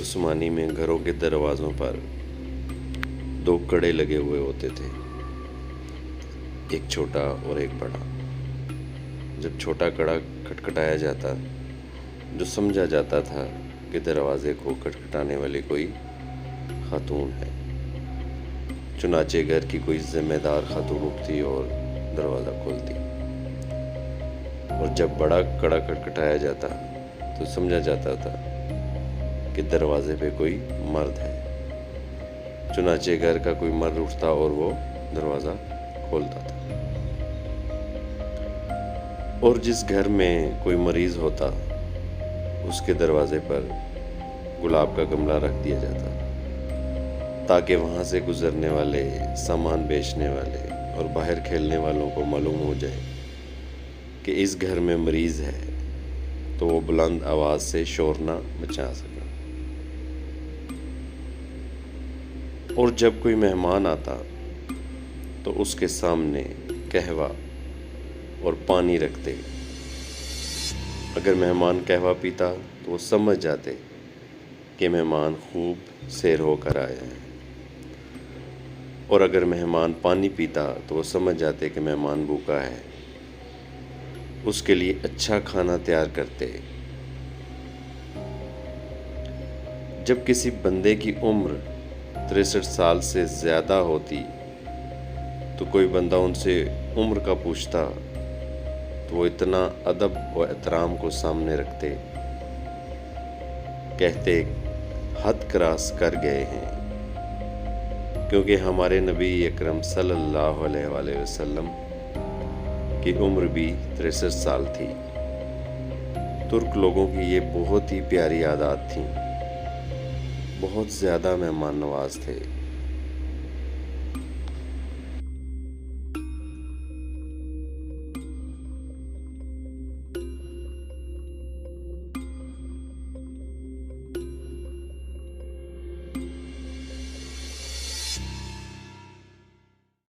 عثمانی میں گھروں کے دروازوں پر 2 کڑے لگے ہوئے ہوتے تھے، ایک چھوٹا اور ایک بڑا۔ جب چھوٹا کڑا کھٹکھٹایا جاتا جو سمجھا جاتا تھا کہ دروازے کو کھٹکھٹانے والی کوئی خاتون ہے، چنانچہ گھر کی کوئی ذمہ دار خاتون اٹھتی اور دروازہ کھولتی، اور جب بڑا کڑا کھٹکھٹایا جاتا تو سمجھا جاتا تھا کہ دروازے پہ کوئی مرد ہے، چنانچہ گھر کا کوئی مرد اٹھتا اور وہ دروازہ کھولتا تھا۔ اور جس گھر میں کوئی مریض ہوتا اس کے دروازے پر گلاب کا گملہ رکھ دیا جاتا تاکہ وہاں سے گزرنے والے، سامان بیچنے والے اور باہر کھیلنے والوں کو معلوم ہو جائے کہ اس گھر میں مریض ہے، تو وہ بلند آواز سے شور نہ مچا سکا۔ اور جب کوئی مہمان آتا تو اس کے سامنے قہوہ اور پانی رکھتے۔ اگر مہمان قہوہ پیتا تو وہ سمجھ جاتے کہ مہمان خوب سیر ہو کر آیا ہے، اور اگر مہمان پانی پیتا تو وہ سمجھ جاتے کہ مہمان بھوکا ہے۔ اس کے لیے اچھا کھانا تیار کرتے۔ جب کسی بندے کی عمر 63 سال سے زیادہ ہوتی تو کوئی بندہ ان سے عمر کا پوچھتا تو وہ اتنا ادب و احترام کو سامنے رکھتے، کہتے حد کراس کر گئے ہیں، کیونکہ ہمارے نبی اکرم صلی اللہ علیہ وآلہ وسلم کی عمر بھی 63 سال تھی۔ ترک لوگوں کی یہ بہت ہی پیاری عادات تھیں، بہت زیادہ مہمان نواز تھے۔